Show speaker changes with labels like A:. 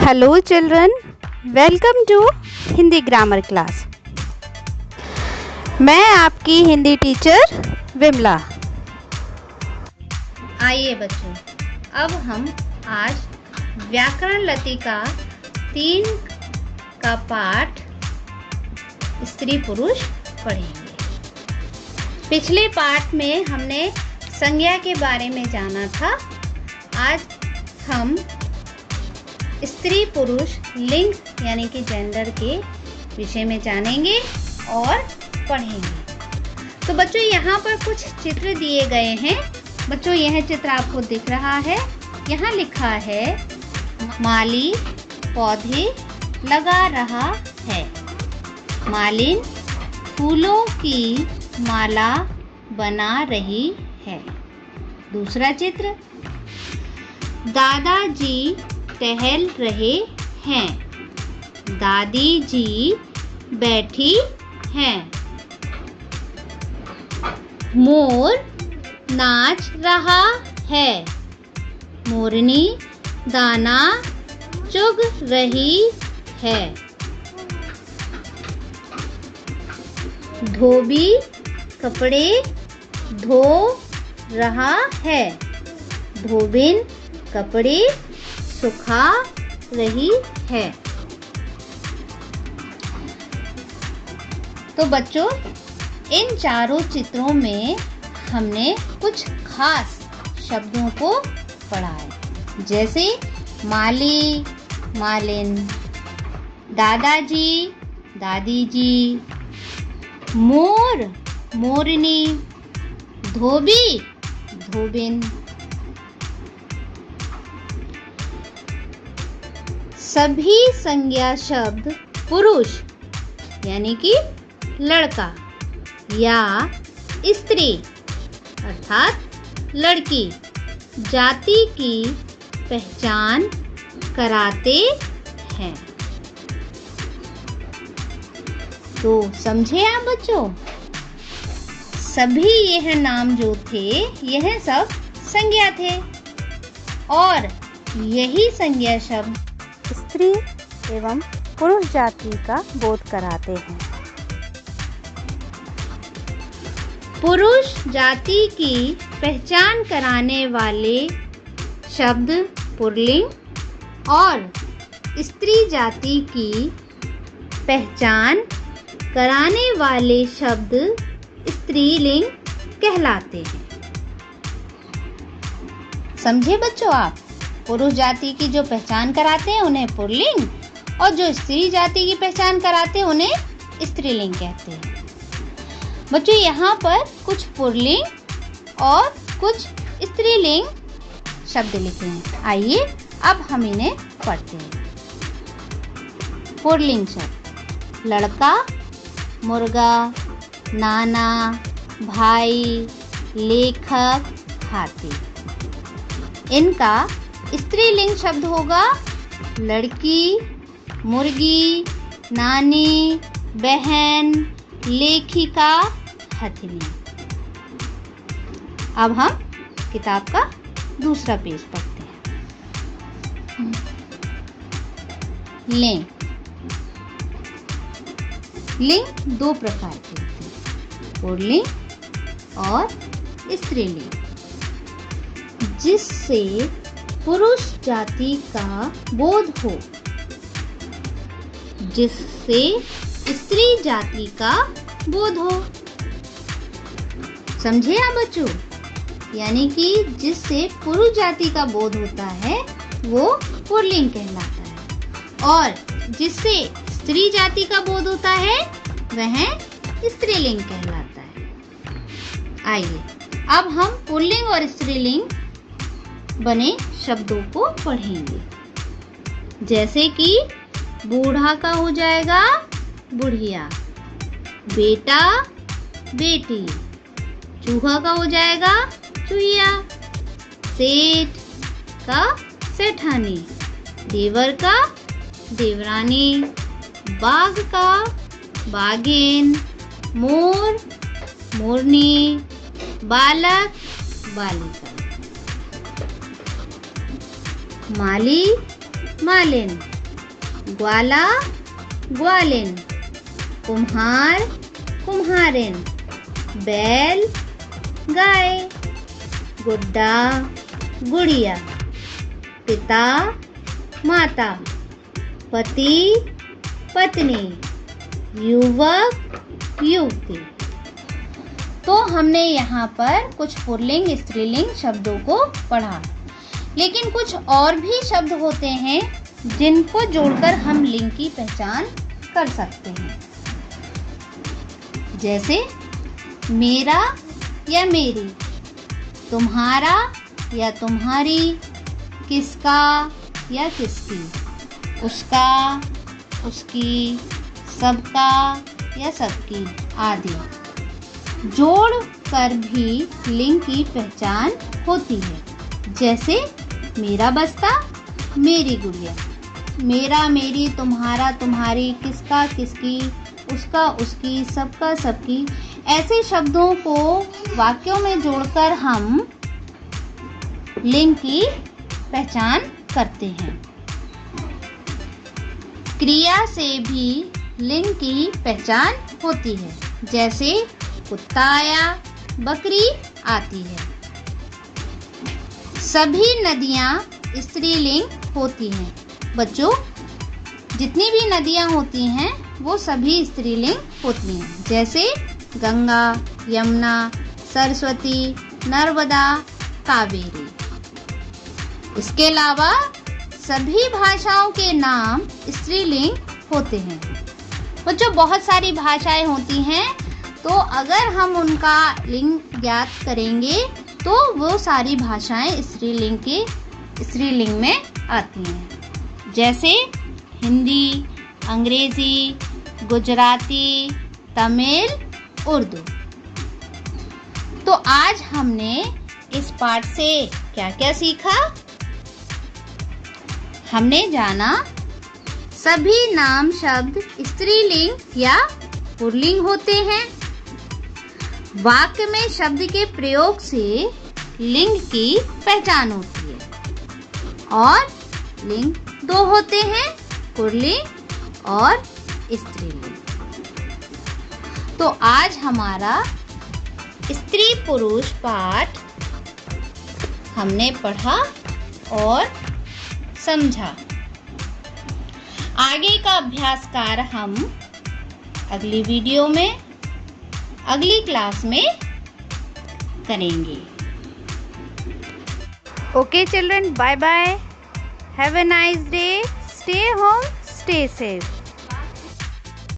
A: Hello children, welcome to Hindi grammar class. मैं आपकी Hindi teacher Vimla.
B: आइए बच्चों, अब हम आज व्याकरण लतिका 3 का पाठ स्त्री पुरुष पढ़ेंगे। पिछले पाठ में हमने संज्ञा के बारे में जाना था। आज हम स्त्री पुरुष लिंग यानी कि जेंडर के विषय में जानेंगे और पढ़ेंगे। तो बच्चों, यहाँ पर कुछ चित्र दिए गए हैं। बच्चों, यह चित्र आपको दिख रहा है। यहाँ लिखा है माली पौधे लगा रहा है। मालिन फूलों की माला बना रही है। दूसरा चित्र, दादाजी टहल रहे हैं। दादी जी बैठी हैं। मोर नाच रहा है। मोरनी दाना चुग रही है। धोबी कपड़े धो रहा है। धोबिन कपड़े सुखा रही है। तो बच्चों, इन चारों चित्रों में हमने कुछ खास शब्दों को पढ़ा है, जैसे माली मालिन, दादाजी दादी जी, मोर मोरनी, धोबी धोबिन। सभी संज्ञा शब्द पुरुष यानी कि लड़का या स्त्री अर्थात लड़की जाति की पहचान कराते हैं। तो समझे आप बच्चों? सभी यह नाम जो थे यह सब संज्ञा थे और यही संज्ञा शब्द
A: स्त्री एवं पुरुष जाति का बोध कराते हैं।
B: पुरुष जाति की पहचान कराने वाले शब्द पुल्लिंग और स्त्री जाति की पहचान कराने वाले शब्द स्त्रीलिंग कहलाते हैं। समझे बच्चों आप? पुरुष जाति की जो पहचान कराते हैं उन्हें पुल्लिंग और जो स्त्री जाति की पहचान कराते हैं उन्हें स्त्रीलिंग कहते हैं। बच्चों, यहाँ पर कुछ पुल्लिंग और कुछ स्त्रीलिंग शब्द लिखे हैं। आइए अब हम इन्हें पढ़ते हैं। पुल्लिंग शब्द लड़का, मुर्गा, नाना, भाई, लेखक, हाथी। इनका स्त्रीलिंग शब्द होगा लड़की, मुर्गी, नानी, बहन, लेखिका, हथनी। अब हम किताब का दूसरा पेज पढ़ते हैं। लिंग। लिंग दो प्रकार के होते हैं, पुल्लिंग और स्त्रीलिंग। जिससे पुरुष जाति का बोध हो, जिससे स्त्री जाति का बोध हो। समझे आप बच्चों? यानी कि जिससे पुरुष जाति का बोध होता है वो पुल्लिंग कहलाता है और जिससे स्त्री जाति का बोध होता है वह स्त्रीलिंग कहलाता है। आइए अब हम पुल्लिंग और स्त्रीलिंग बने शब्दों को पढ़ेंगे। जैसे कि बूढ़ा का हो जाएगा बुढ़िया, बेटा बेटी, चूहा का हो जाएगा चूहिया, सेठ का सेठानी, देवर का देवरानी, बाघ का बाघिन, मोर मोरनी, बालक बालिका। माली मालिन, ग्वाला ग्वालिन, कुम्हार कुम्हारिन, बैल गाय, गुड्डा गुड़िया, पिता माता, पति पत्नी, युवक युवती। तो हमने यहाँ पर कुछ पुल्लिंग स्त्रीलिंग शब्दों को पढ़ा, लेकिन कुछ और भी शब्द होते हैं जिनको जोड़कर हम लिंग की पहचान कर सकते हैं। जैसे मेरा या मेरी, तुम्हारा या तुम्हारी, किसका या किसकी, उसका उसकी, सबका या सबकी आदि। जोड़ कर भी लिंग की पहचान होती है। जैसे मेरा बस्ता, मेरी गुड़िया, मेरा मेरी, तुम्हारा तुम्हारी, किसका किसकी, उसका उसकी, सबका सबकी। ऐसे शब्दों को वाक्यों में जोड़कर हम लिंग की पहचान करते हैं। क्रिया से भी लिंग की पहचान होती है। जैसे कुत्ता आया, बकरी आती है। सभी नदियाँ स्त्रीलिंग होती हैं। बच्चों, जितनी भी नदियाँ होती हैं वो सभी स्त्रीलिंग होती हैं। जैसे गंगा, यमुना, सरस्वती, नर्मदा, कावेरी। इसके अलावा सभी भाषाओं के नाम स्त्रीलिंग होते हैं। बच्चों, बहुत सारी भाषाएं होती हैं, तो अगर हम उनका लिंग ज्ञात करेंगे तो वो सारी भाषाएं स्त्रीलिंग में आती हैं। जैसे हिंदी, अंग्रेजी, गुजराती, तमिल, उर्दू। तो आज हमने इस पाठ से क्या क्या सीखा? हमने जाना सभी नाम शब्द स्त्रीलिंग या पुल्लिंग होते हैं। वाक्य में शब्द के प्रयोग से लिंग की पहचान होती है। और लिंग दो होते हैं, पुल्लिंग और स्त्रीलिंग। तो आज हमारा स्त्री पुरुष पाठ हमने पढ़ा और समझा। आगे का अभ्यास कार्य हम अगली वीडियो में, अगली क्लास में करेंगे।
A: Okay children, bye bye. Have a nice day. Stay home, stay safe.